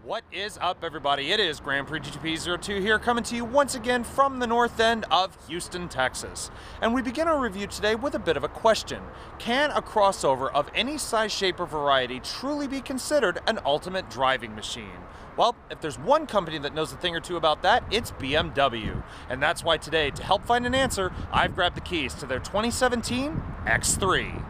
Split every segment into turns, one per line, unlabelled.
What is up, everybody? It is Grand Prix GP02 here, coming to you once again from the north end of Houston, Texas. And we begin our review today with a bit of a question. Can a crossover of any size, shape, or variety truly be considered an ultimate driving machine? Well, if there's one company that knows a thing or two about that, it's BMW. And that's why today, to help find an answer, I've grabbed the keys to their 2017 X3.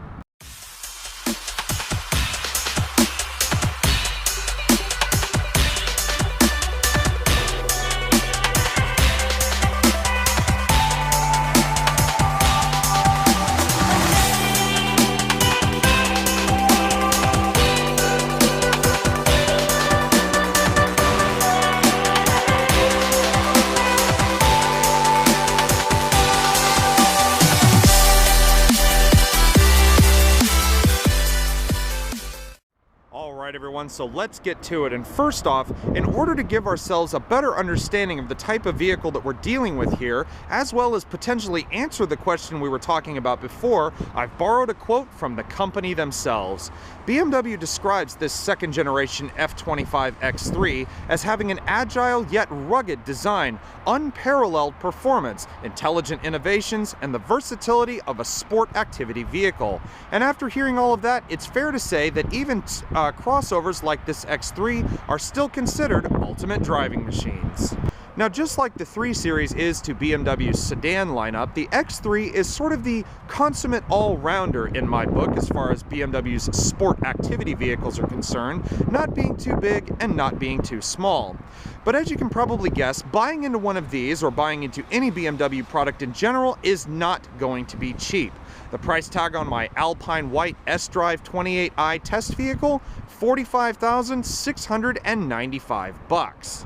Everyone, so let's get to it. And first off, in order to give ourselves a better understanding of the type of vehicle that we're dealing with here, as well as potentially answer the question we were talking about before, I've borrowed a quote from the company themselves. BMW describes this second generation F25 X3 as having an agile yet rugged design, unparalleled performance, intelligent innovations, and the versatility of a sport activity vehicle. And after hearing all of that, it's fair to say that even crossovers like this X3 are still considered ultimate driving machines. Now, just like the 3 Series is to BMW's sedan lineup, the X3 is sort of the consummate all-rounder in my book as far as BMW's sport activity vehicles are concerned, not being too big and not being too small. But as you can probably guess, buying into one of these, or buying into any BMW product in general, is not going to be cheap. The price tag on my Alpine White sDrive28i test vehicle, $45,695.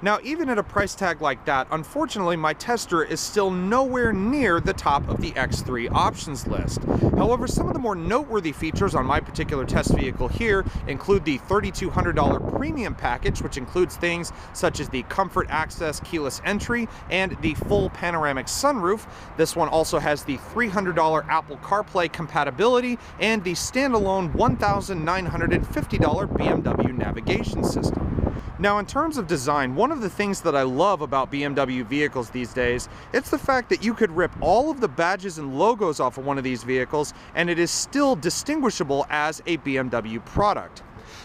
Now, even at a price tag like that, unfortunately, my tester is still nowhere near the top of the X3 options list. However, some of the more noteworthy features on my particular test vehicle here include the $3,200 premium package, which includes things such as the comfort access keyless entry and the full panoramic sunroof. This one also has the $300 Apple CarPlay compatibility and the standalone $1,950 BMW navigation system. Now, in terms of design, one of the things that I love about BMW vehicles these days, it's the fact that you could rip all of the badges and logos off of one of these vehicles and it is still distinguishable as a BMW product.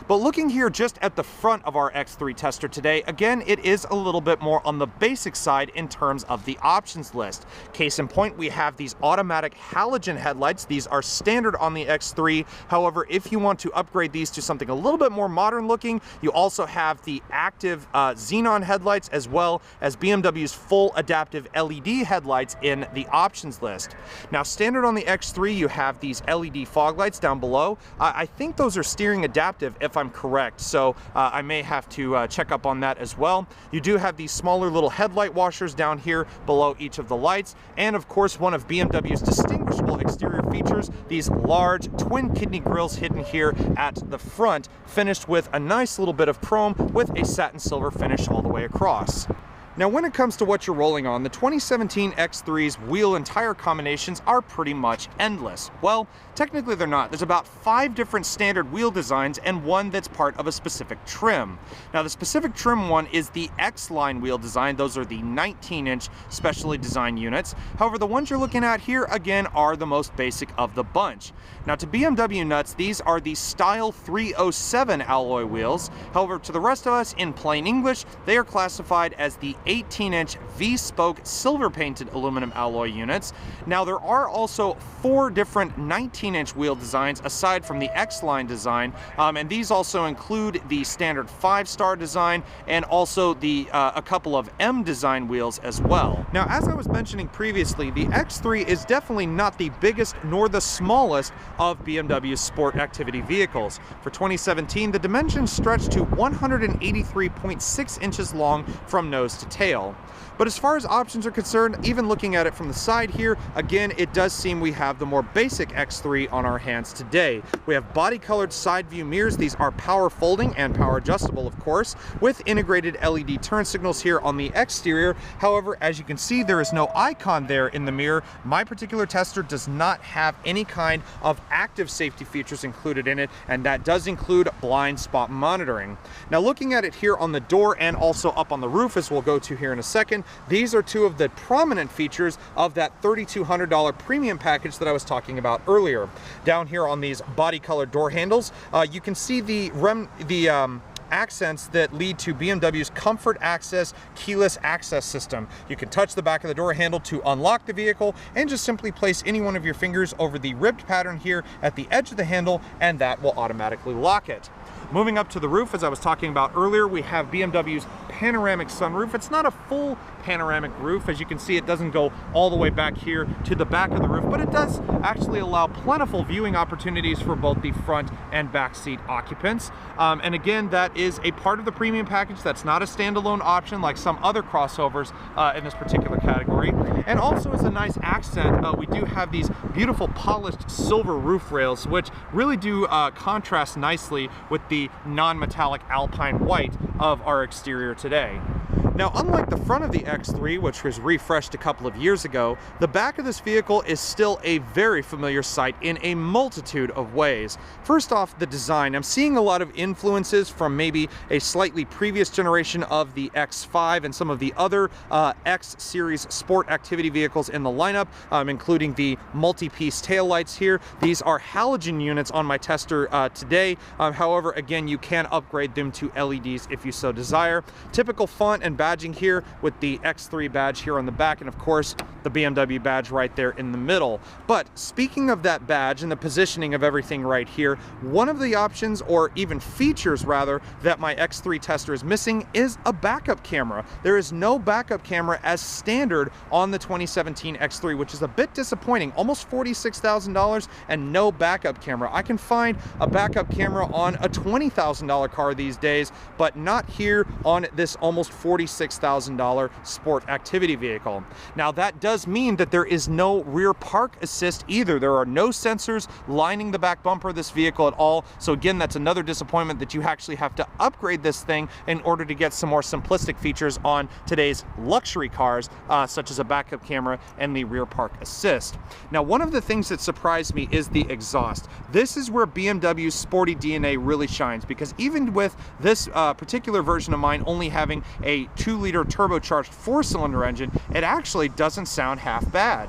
But looking here just at the front of our X3 tester today, again, it is a little bit more on the basic side in terms of the options list. Case in point, we have these automatic halogen headlights. These are standard on the X3. However, if you want to upgrade these to something a little bit more modern looking, you also have the active xenon headlights, as well as BMW's full adaptive LED headlights in the options list. Now, standard on the X3, you have these LED fog lights down below. I think those are steering adaptive, if I'm correct, so I may have to check up on that as well. You do have these smaller little headlight washers down here below each of the lights, and of course one of BMW's distinguishable exterior features, these large twin kidney grills hidden here at the front, finished with a nice little bit of chrome with a satin silver finish all the way across. Now, when it comes to what you're rolling on, the 2017 X3's wheel and tire combinations are pretty much endless. Well, technically they're not. There's about 5 different standard wheel designs and one that's part of a specific trim. Now, the specific trim one is the X-Line wheel design. Those are the 19-inch specially designed units. However, the ones you're looking at here, again, are the most basic of the bunch. Now, to BMW nuts, these are the Style 307 alloy wheels. However, to the rest of us, in plain English, they are classified as the 18-inch V-spoke silver-painted aluminum alloy units. Now, there are also 4 different 19-inch wheel designs aside from the X-Line design, and these also include the standard 5-star design and also the a couple of M design wheels as well. Now, as I was mentioning previously, the X3 is definitely not the biggest nor the smallest of BMW's sport activity vehicles. For 2017, the dimensions stretch to 183.6 inches long from nose to tail. But as far as options are concerned, even looking at it from the side here, again, it does seem we have the more basic X3 on our hands today. We have body-colored side view mirrors. These are power folding and power adjustable, of course, with integrated LED turn signals here on the exterior. However, as you can see, there is no icon there in the mirror. My particular tester does not have any kind of active safety features included in it, and that does include blind spot monitoring. Now, looking at it here on the door and also up on the roof, as we'll go to here in a second, these are two of the prominent features of that $3,200 premium package that I was talking about earlier. Down here on these body-colored door handles, you can see the accents that lead to BMW's Comfort Access keyless access system. You can touch the back of the door handle to unlock the vehicle and just simply place any one of your fingers over the ribbed pattern here at the edge of the handle, and that will automatically lock it. Moving up to the roof, as I was talking about earlier, we have BMW's panoramic sunroof. It's not a full panoramic roof. As you can see, it doesn't go all the way back here to the back of the roof, but it does actually allow plentiful viewing opportunities for both the front and back seat occupants. And again, that is a part of the premium package. That's not a standalone option like some other crossovers in this particular category. And also as a nice accent, we do have these beautiful polished silver roof rails, which really do contrast nicely with the non-metallic alpine white of our exterior today. Now, unlike the front of the X3, which was refreshed a couple of years ago, the back of this vehicle is still a very familiar sight in a multitude of ways. First off, the design. I'm seeing a lot of influences from maybe a slightly previous generation of the X5 and some of the other X series sport activity vehicles in the lineup, including the multi-piece taillights here. These are halogen units on my tester today. However, again, you can upgrade them to LEDs if you so desire. Typical font and badging here with the X3 badge here on the back, and of course the BMW badge right there in the middle. But speaking of that badge and the positioning of everything right here, one of the options, or even features rather, that my X3 tester is missing is a backup camera. There is no backup camera as standard on the 2017 X3, which is a bit disappointing. Almost $46,000 and no backup camera. I can find a backup camera on a $20,000 car these days, but not here on this almost $46,000 sport activity vehicle. Now, that does mean that there is no rear park assist either. There are no sensors lining the back bumper of this vehicle at all. So again, that's another disappointment, that you actually have to upgrade this thing in order to get some more simplistic features on today's luxury cars, such as a backup camera and the rear park assist. Now, one of the things that surprised me is the exhaust. This is where BMW's sporty DNA really shines, because even with this particular version of mine only having a 2-liter turbocharged 4-cylinder engine, it actually doesn't sound half bad.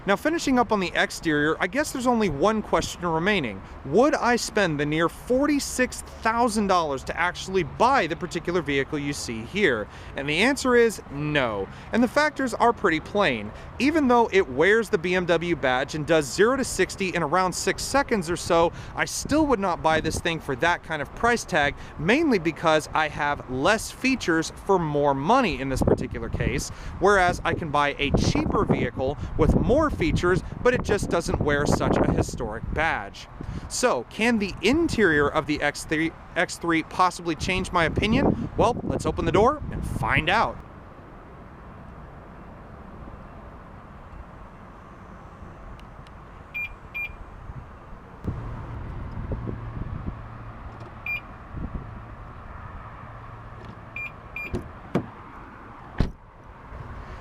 Now, finishing up on the exterior, I guess there's only one question remaining. Would I spend the near $46,000 to actually buy the particular vehicle you see here? And the answer is no. And the factors are pretty plain. Even though it wears the BMW badge and does 0 to 60 in around 6 seconds or so, I still would not buy this thing for that kind of price tag, mainly because I have less features for more money in this particular case, whereas I can buy a cheaper vehicle with more features, but it just doesn't wear such a historic badge. So, can the interior of the X3 possibly change my opinion? Well, let's open the door and find out.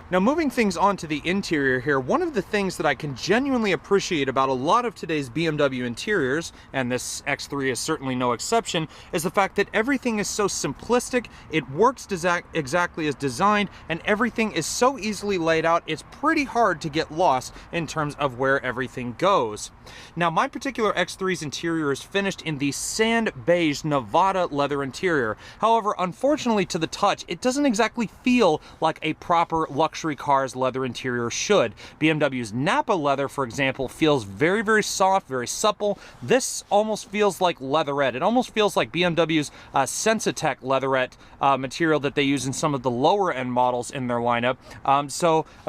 Now, moving things on to the interior here, one of the things that I can genuinely appreciate about a lot of today's BMW interiors, and this X3 is certainly no exception, is the fact that everything is so simplistic, it works exactly as designed, and everything is so easily laid out, it's pretty hard to get lost in terms of where everything goes. Now, my particular X3's interior is finished in the sand beige Nevada leather interior. However, unfortunately to the touch, it doesn't exactly feel like a proper luxury luxury car's leather interior should. BMW's Napa leather, for example, feels very, very soft, very supple. This almost feels like leatherette. It almost feels like BMW's Sensitech leatherette material that they use in some of the lower end models in their lineup.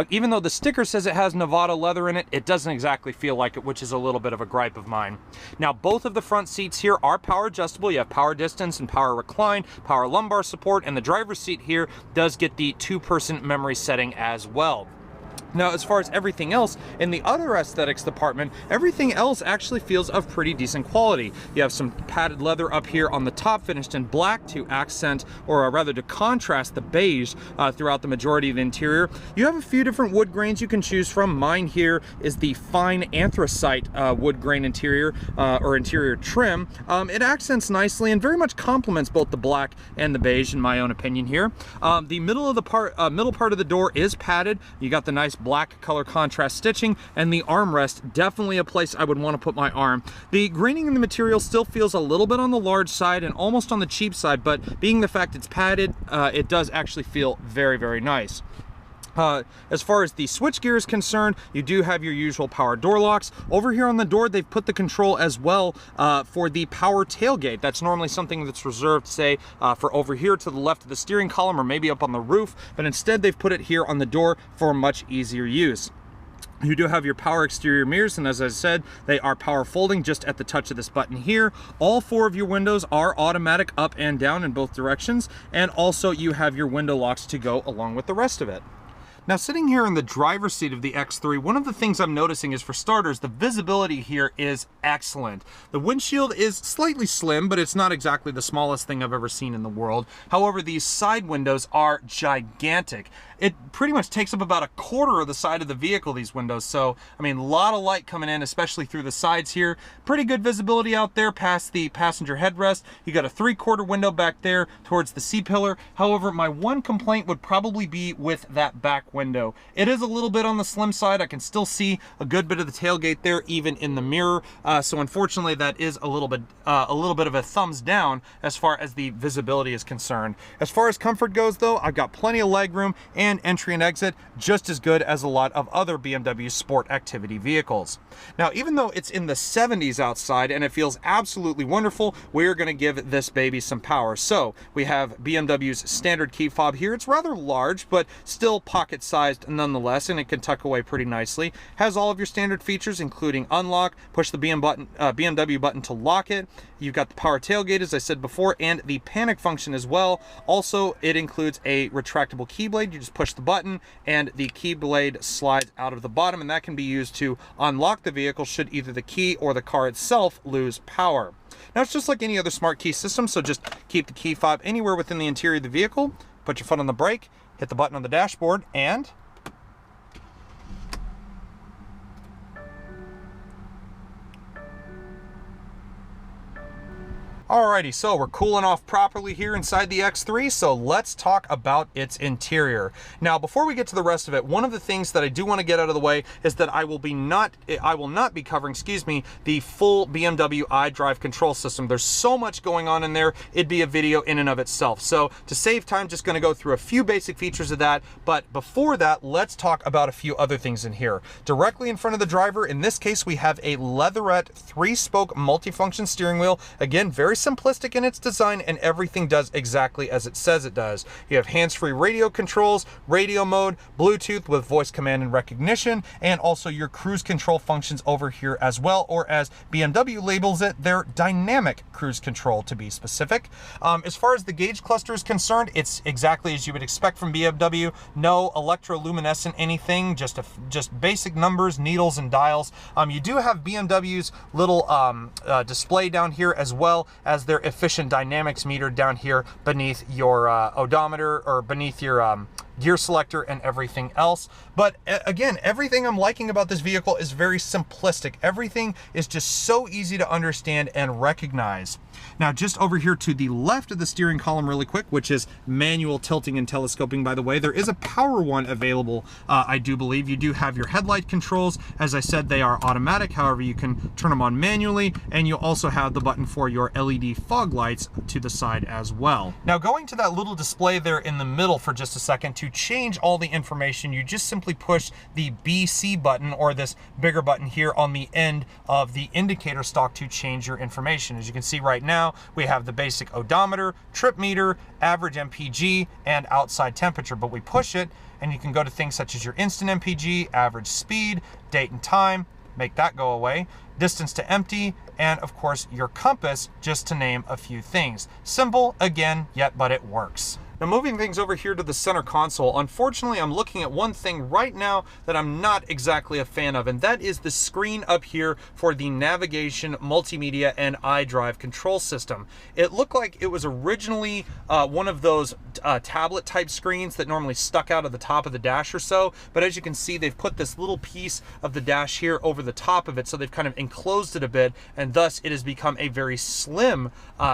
Even though the sticker says it has Nevada leather in it, it doesn't exactly feel like it, which is a little bit of a gripe of mine. Now, both of the front seats here are power adjustable. You have power distance and power recline, power lumbar support, and the driver's seat here does get the 2-person memory setting as well. Now, as far as everything else, in the other aesthetics department, everything else actually feels of pretty decent quality. You have some padded leather up here on the top, finished in black to accent, or rather to contrast the beige throughout the majority of the interior. You have a few different wood grains you can choose from. Mine here is the fine anthracite wood grain interior, or interior trim. It accents nicely and very much complements both the black and the beige, in my own opinion here. The middle part of the door is padded. You got the nice black color contrast stitching, and the armrest, definitely a place I would want to put my arm. The graining in the material still feels a little bit on the large side and almost on the cheap side, but being the fact it's padded, it does actually feel very, very nice. As far as the switchgear is concerned, you do have your usual power door locks. Over here on the door, they've put the control as well for the power tailgate. That's normally something that's reserved, say, for over here to the left of the steering column or maybe up on the roof, but instead they've put it here on the door for much easier use. You do have your power exterior mirrors, and as I said, they are power folding just at the touch of this button here. All 4 of your windows are automatic up and down in both directions, and also you have your window locks to go along with the rest of it. Now, sitting here in the driver's seat of the X3, one of the things I'm noticing is, for starters, the visibility here is excellent. The windshield is slightly slim, but it's not exactly the smallest thing I've ever seen in the world. However, these side windows are gigantic. It pretty much takes up about 1/4 of the side of the vehicle, these windows. So, I mean, a lot of light coming in, especially through the sides here. Pretty good visibility out there past the passenger headrest. You got a 3/4 window back there towards the C-pillar. However, my one complaint would probably be with that back window. It is a little bit on the slim side. I can still see a good bit of the tailgate there, even in the mirror. So unfortunately, that is a little bit of a thumbs down as far as the visibility is concerned. As far as comfort goes, though, I've got plenty of legroom and entry and exit, just as good as a lot of other BMW sport activity vehicles. Now, even though it's in the 70s outside and it feels absolutely wonderful, we're going to give this baby some power. So we have BMW's standard key fob here. It's rather large, but still pocket-sized nonetheless, and it can tuck away pretty nicely. Has all of your standard features, including unlock, push the BMW button to lock it. You've got the power tailgate, as I said before, and the panic function as well. Also, it includes a retractable key blade. You just push the button and the key blade slides out of the bottom, and that can be used to unlock the vehicle should either the key or the car itself lose power. Now, it's just like any other smart key system, so just keep the key fob anywhere within the interior of the vehicle, put your foot on the brake, hit the button on the dashboard, and alrighty, so we're cooling off properly here inside the X3, so let's talk about its interior. Now, before we get to the rest of it, one of the things that I do want to get out of the way is that I will not be covering, the full BMW iDrive control system. There's so much going on in there, it'd be a video in and of itself. So to save time, just going to go through a few basic features of that, but before that, let's talk about a few other things in here. Directly in front of the driver, in this case, we have a leatherette 3-spoke multifunction steering wheel. Again, very simplistic in its design, and everything does exactly as it says it does. You have hands-free radio controls, radio mode, Bluetooth with voice command and recognition, and also your cruise control functions over here as well, or as BMW labels it, their dynamic cruise control, to be specific. As far as the gauge cluster is concerned, it's exactly as you would expect from BMW. No electroluminescent anything, just basic numbers, needles, and dials. You do have BMW's little display down here, as well as their efficient dynamics meter down here beneath your odometer, or beneath your gear selector and everything else. But again, everything I'm liking about this vehicle is very simplistic. Everything is just so easy to understand and recognize. Now, just over here to the left of the steering column really quick, which is manual tilting and telescoping, by the way, there is a power one available, I do believe. You do have your headlight controls. As I said, they are automatic. However, you can turn them on manually, and you also have the button for your LED fog lights to the side as well. Now, going to that little display there in the middle for just a second to to change all the information, you just simply push the BC button, or this bigger button here on the end of the indicator stalk, to change your information. As you can see right now, we have the basic odometer, trip meter, average MPG, and outside temperature. But we push it, and you can go to things such as your instant MPG, average speed, date and time, make that go away, distance to empty, and of course your compass, just to name a few things. Simple again, yet but it works. Now, moving things over here to the center console, unfortunately I'm looking at one thing right now that I'm not exactly a fan of, and that is the screen up here for the navigation, multimedia, and iDrive control system. It looked like it was originally one of those tablet type screens that normally stuck out of the top of the dash or so, but as you can see, they've put this little piece of the dash here over the top of it, so they've kind of enclosed it a bit, and thus it has become a very slim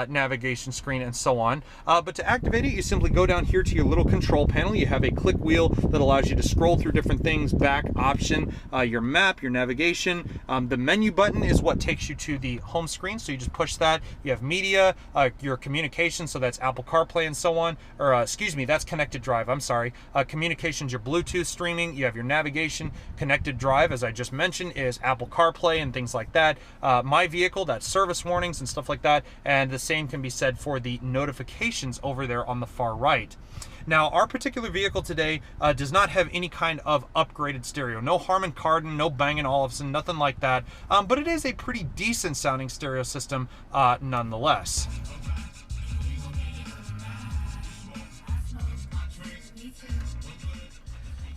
navigation screen and so on. But to activate it, you simply go down here to your little control panel. You have a click wheel that allows you to scroll through different things, back option, your map, your navigation. The menu button is what takes you to the home screen, so you just push that. You have media, your communication, so that's Apple CarPlay and so on, or excuse me, that's connected drive, I'm sorry. Communications, your Bluetooth streaming, you have your navigation. Connected drive, as I just mentioned, is Apple CarPlay and things like that. My vehicle, that's service warnings and stuff like that, and the same can be said for the notifications over there on the far right. Now, our particular vehicle today does not have any kind of upgraded stereo. No Harman Kardon, no Bang & Olufsen, nothing like that. But it is a pretty decent sounding stereo system nonetheless.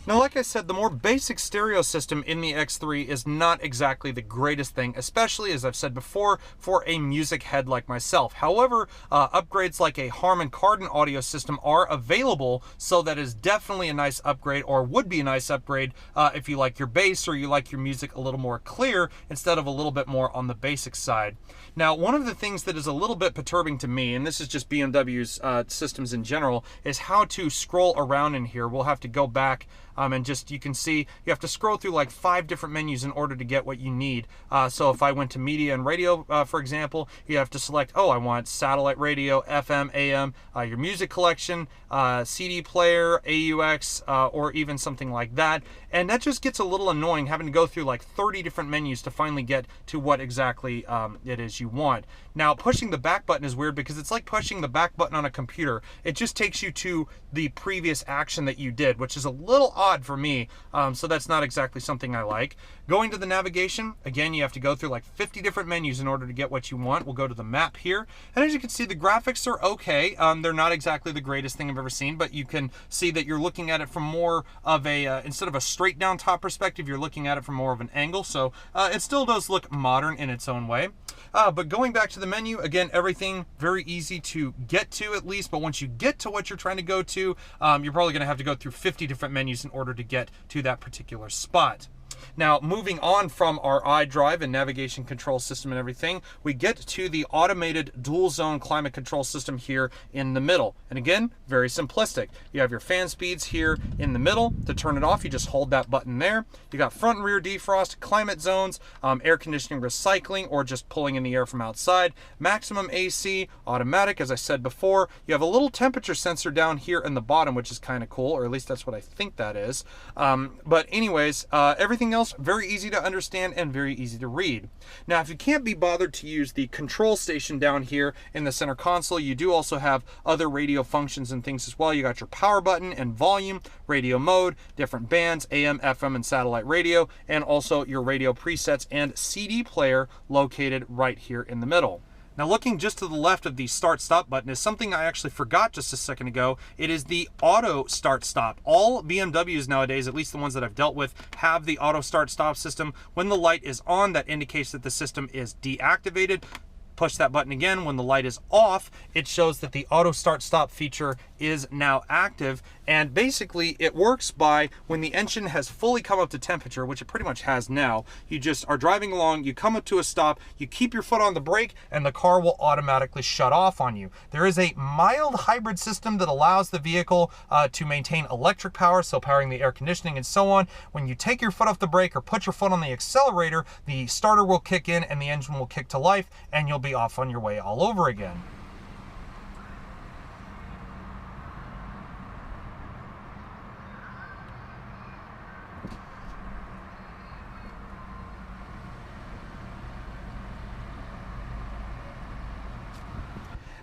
Now, like I said, the more basic stereo system in the X3 is not exactly the greatest thing, especially, as I've said before, for a music head like myself. However, upgrades like a Harman Kardon audio system are available, so that is definitely a nice upgrade, or would be a nice upgrade if you like your bass or you like your music a little more clear instead of a little bit more on the basic side. Now, one of the things that is a little bit perturbing to me, and this is just BMW's systems in general, is how to scroll around in here. We'll have to go back and just, you can see, you have to scroll through like 5 different menus in order to get what you need. So if I went to media and radio, for example, you have to select, oh, I want satellite radio, FM, AM, your music collection, CD player, AUX, or even something like that. And that just gets a little annoying, having to go through like 30 different menus to finally get to what exactly it is you want. Now, pushing the back button is weird because it's like pushing the back button on a computer. It just takes you to the previous action that you did, which is a little odd for me, so that's not exactly something I like. Going to the navigation, again, you have to go through like 50 different menus in order to get what you want. We'll go to the map here, and as you can see, the graphics are okay. They're not exactly the greatest thing I've ever seen, but you can see that you're looking at it from more of a, instead of a straight down top perspective, you're looking at it from more of an angle, so it still does look modern in its own way. But going back to the menu, again, everything very easy to get to at least, but once you get to what you're trying to go to, you're probably going to have to go through 50 different menus in order to get to that particular spot. Now, moving on from our iDrive and navigation control system and everything, we get to the automated dual zone climate control system here in the middle. And again, very simplistic. You have your fan speeds here in the middle. To turn it off, you just hold that button there. You got front and rear defrost, climate zones, air conditioning recycling, or just pulling in the air from outside, maximum AC, automatic, as I said before. You have a little temperature sensor down here in the bottom, which is kind of cool, or at least that's what I think that is. But anyways, everything else very easy to understand and very easy to read. Now, if you can't be bothered to use the control station down here in the center console, you do also have other radio functions and things as well. You got your power button and volume, radio mode, different bands, AM, FM, and satellite radio, and also your radio presets and CD player located right here in the middle. Now, looking just to the left of the start-stop button is something I actually forgot just a second ago. It is the auto start-stop. All BMWs nowadays, at least the ones that I've dealt with, have the auto start-stop system. When the light is on, that indicates that the system is deactivated. Push that button again. When the light is off, it shows that the auto start-stop feature is now active. And basically, it works by when the engine has fully come up to temperature, which it pretty much has now. You just are driving along, you come up to a stop, you keep your foot on the brake, and the car will automatically shut off on you. There is a mild hybrid system that allows the vehicle to maintain electric power, so powering the air conditioning and so on. When you take your foot off the brake or put your foot on the accelerator, the starter will kick in and the engine will kick to life, and you'll be off on your way all over again.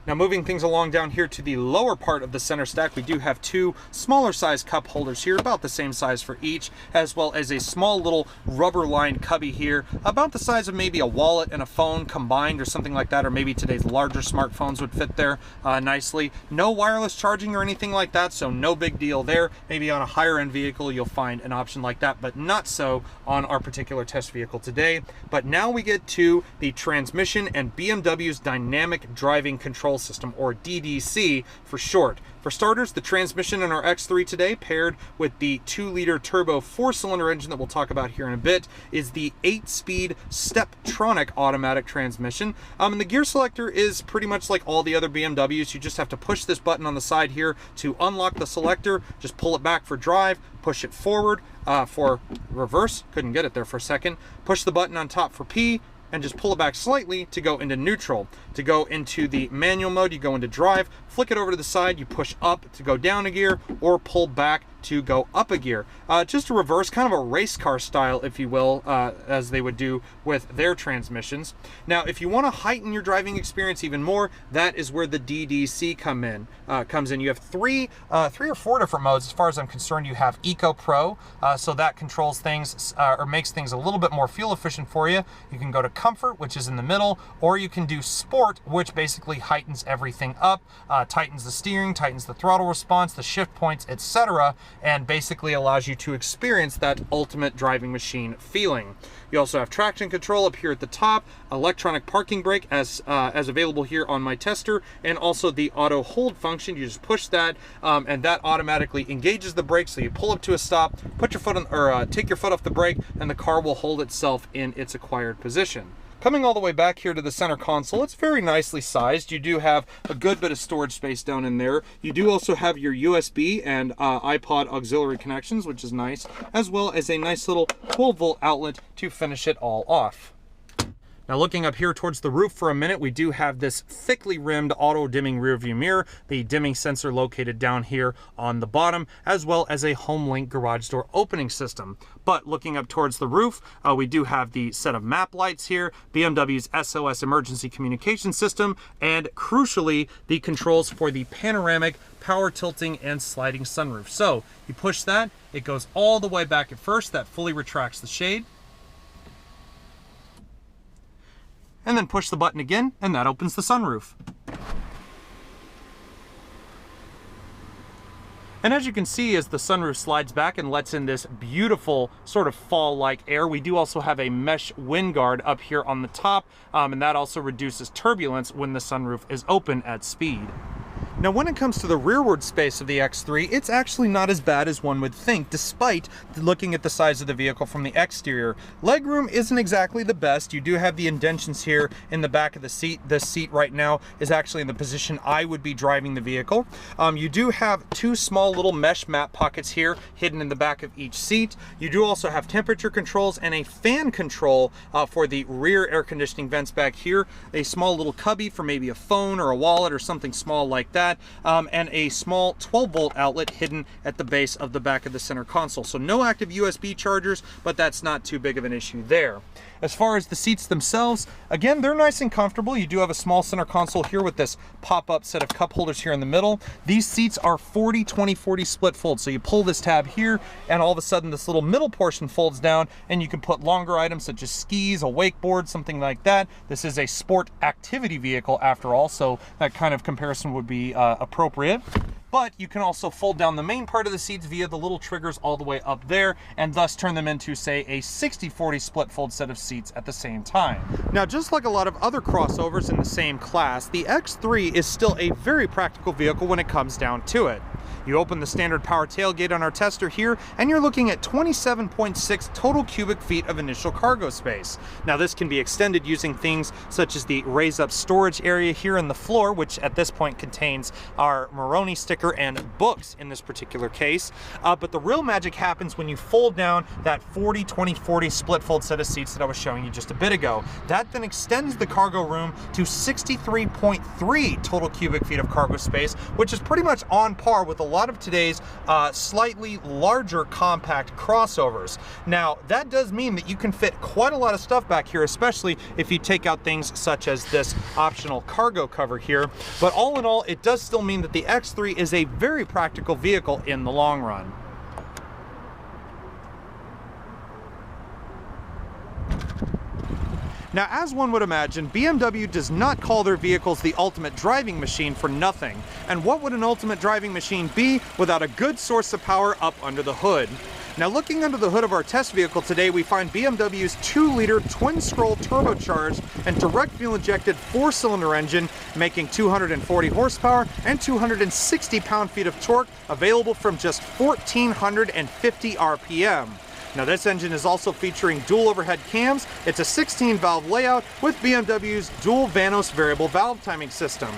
Now moving things along down here to the lower part of the center stack, we do have two smaller size cup holders here, about the same size for each, as well as a small little rubber lined cubby here, about the size of maybe a wallet and a phone combined or something like that, or maybe today's larger smartphones would fit there nicely. No wireless charging or anything like that, so no big deal there. Maybe on a higher end vehicle you'll find an option like that, but not so on our particular test vehicle today. But now we get to the transmission and BMW's dynamic driving control system, or DDC for short. For starters, the transmission in our X3 today, paired with the 2-liter turbo 4-cylinder engine that we'll talk about here in a bit, is the 8-speed Steptronic automatic transmission. And the gear selector is pretty much like all the other BMWs. You just have to push this button on the side here to unlock the selector, just pull it back for drive, push it forward for reverse, couldn't get it there for a second, push the button on top for P, and just pull it back slightly to go into neutral. To go into the manual mode, you go into drive, flick it over to the side, you push up to go down a gear, or pull back to go up a gear. Just a reverse, kind of a race car style, if you will, as they would do with their transmissions. Now, if you want to heighten your driving experience even more, that is where the DDC comes in. You have three or four different modes. As far as I'm concerned, you have Eco Pro, so that controls things or makes things a little bit more fuel efficient for you. You can go to Comfort, which is in the middle, or you can do Sport, which basically heightens everything up, tightens the steering, tightens the throttle response, the shift points, etc., and basically allows you to experience that ultimate driving machine feeling. You also have traction control up here at the top, electronic parking brake as available here on my tester, and also the auto hold function. You just push that, and that automatically engages the brake. So you pull up to a stop, put your foot on, or take your foot off the brake, and the car will hold itself in its acquired position. Coming all the way back here to the center console, it's very nicely sized. You do have a good bit of storage space down in there. You do also have your USB and iPod auxiliary connections, which is nice, as well as a nice little 12-volt outlet to finish it all off. Now looking up here towards the roof for a minute, we do have this thickly rimmed auto dimming rear view mirror, the dimming sensor located down here on the bottom, as well as a HomeLink garage door opening system. But looking up towards the roof, we do have the set of map lights here, BMW's SOS emergency communication system, and crucially, the controls for the panoramic power tilting and sliding sunroof. So you push that, it goes all the way back at first, that fully retracts the shade. And then push the button again, and that opens the sunroof. And as you can see, as the sunroof slides back and lets in this beautiful sort of fall-like air, we do also have a mesh wind guard up here on the top, and that also reduces turbulence when the sunroof is open at speed. Now, when it comes to the rearward space of the X3, it's actually not as bad as one would think, despite looking at the size of the vehicle from the exterior. Legroom isn't exactly the best. You do have the indentions here in the back of the seat. This seat right now is actually in the position I would be driving the vehicle. You do have two small little mesh map pockets here hidden in the back of each seat. You do also have temperature controls and a fan control for the rear air conditioning vents back here. A small little cubby for maybe a phone or a wallet or something small like that. And a small 12-volt outlet hidden at the base of the back of the center console. So no active USB chargers, but that's not too big of an issue there. As far as the seats themselves, again, they're nice and comfortable. You do have a small center console here with this pop-up set of cup holders here in the middle. These seats are 40-20-40 split fold. So you pull this tab here, and all of a sudden this little middle portion folds down, and you can put longer items such as skis, a wakeboard, something like that. This is a sport activity vehicle after all, so that kind of comparison would be appropriate. But you can also fold down the main part of the seats via the little triggers all the way up there, and thus turn them into, say, a 60-40 split fold set of seats at the same time. Now, just like a lot of other crossovers in the same class, the X3 is still a very practical vehicle when it comes down to it. You open the standard power tailgate on our tester here, and you're looking at 27.6 total cubic feet of initial cargo space. Now, this can be extended using things such as the raise-up storage area here in the floor, which at this point contains our Moroni sticker and books in this particular case. But the real magic happens when you fold down that 40-20-40 split fold set of seats that I was showing you just a bit ago. That then extends the cargo room to 63.3 total cubic feet of cargo space, which is pretty much on par with a lot of today's slightly larger compact crossovers. Now, that does mean that you can fit quite a lot of stuff back here, especially if you take out things such as this optional cargo cover here. But all in all, it does still mean that the X3 is a very practical vehicle in the long run. Now, as one would imagine, BMW does not call their vehicles the ultimate driving machine for nothing. And what would an ultimate driving machine be without a good source of power up under the hood? Now, looking under the hood of our test vehicle today, we find BMW's 2-liter twin-scroll turbocharged and direct fuel-injected 4-cylinder engine, making 240 horsepower and 260 pound-feet of torque, available from just 1,450 RPM. Now, this engine is also featuring dual overhead cams. It's a 16-valve layout with BMW's dual Vanos variable valve timing system.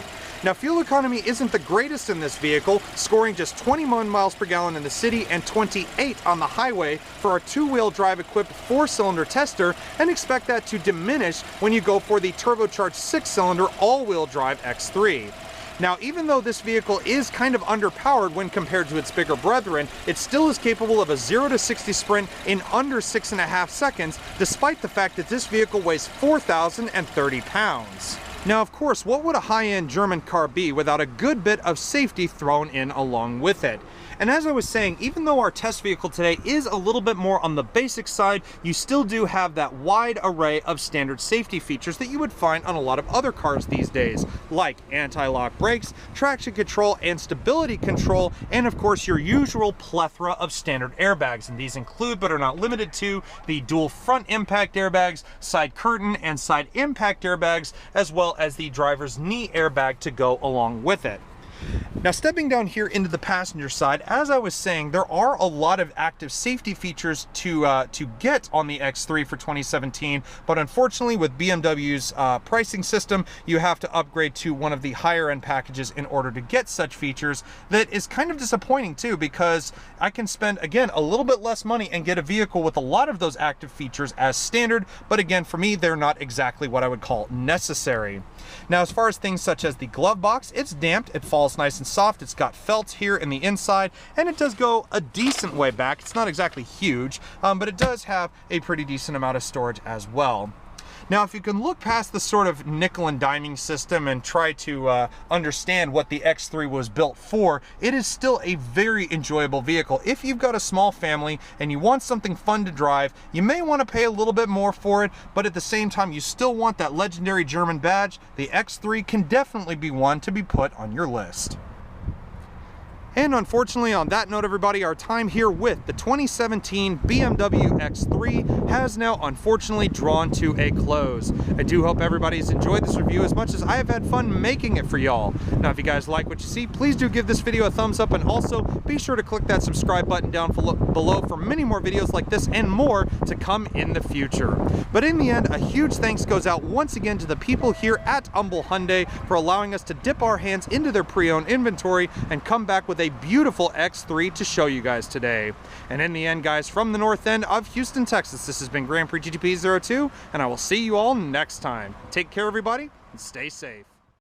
Now, fuel economy isn't the greatest in this vehicle, scoring just 21 miles per gallon in the city and 28 on the highway for our 2-wheel drive equipped 4-cylinder tester, and expect that to diminish when you go for the turbocharged 6-cylinder all-wheel drive X3. Now, even though this vehicle is kind of underpowered when compared to its bigger brethren, it still is capable of a 0 to 60 sprint in under 6.5 seconds, despite the fact that this vehicle weighs 4,030 pounds. Now, of course, what would a high-end German car be without a good bit of safety thrown in along with it? And as I was saying, even though our test vehicle today is a little bit more on the basic side, you still do have that wide array of standard safety features that you would find on a lot of other cars these days, like anti-lock brakes, traction control and stability control, and of course your usual plethora of standard airbags. And these include, but are not limited to, the dual front impact airbags, side curtain and side impact airbags, as well as the driver's knee airbag to go along with it. Now, stepping down here into the passenger side, as I was saying, there are a lot of active safety features to get on the X3 for 2017, but unfortunately with BMW's pricing system, you have to upgrade to one of the higher end packages in order to get such features. That is kind of disappointing too, because I can spend, again, a little bit less money and get a vehicle with a lot of those active features as standard, but again, for me, they're not exactly what I would call necessary. Now, as far as things such as the glove box, it's damped, it falls nice and soft, it's got felt here in the inside, and it does go a decent way back. It's not exactly huge, but it does have a pretty decent amount of storage as well. Now, if you can look past the sort of nickel and diming system and try to understand what the X3 was built for, it is still a very enjoyable vehicle. If you've got a small family and you want something fun to drive, you may want to pay a little bit more for it, but at the same time, you still want that legendary German badge. The X3 can definitely be one to be put on your list. And unfortunately, on that note, everybody, our time here with the 2017 BMW X3 has now unfortunately drawn to a close. I do hope everybody's enjoyed this review as much as I have had fun making it for y'all. Now, if you guys like what you see, please do give this video a thumbs up, and also be sure to click that subscribe button down below for many more videos like this and more to come in the future. But in the end, a huge thanks goes out once again to the people here at Humble Hyundai for allowing us to dip our hands into their pre-owned inventory and come back with a beautiful X3 to show you guys today. And in the end, guys, from the north end of Houston, Texas, this has been Grand Prix GTP 02, and I will see you all next time. Take care, everybody, and stay safe.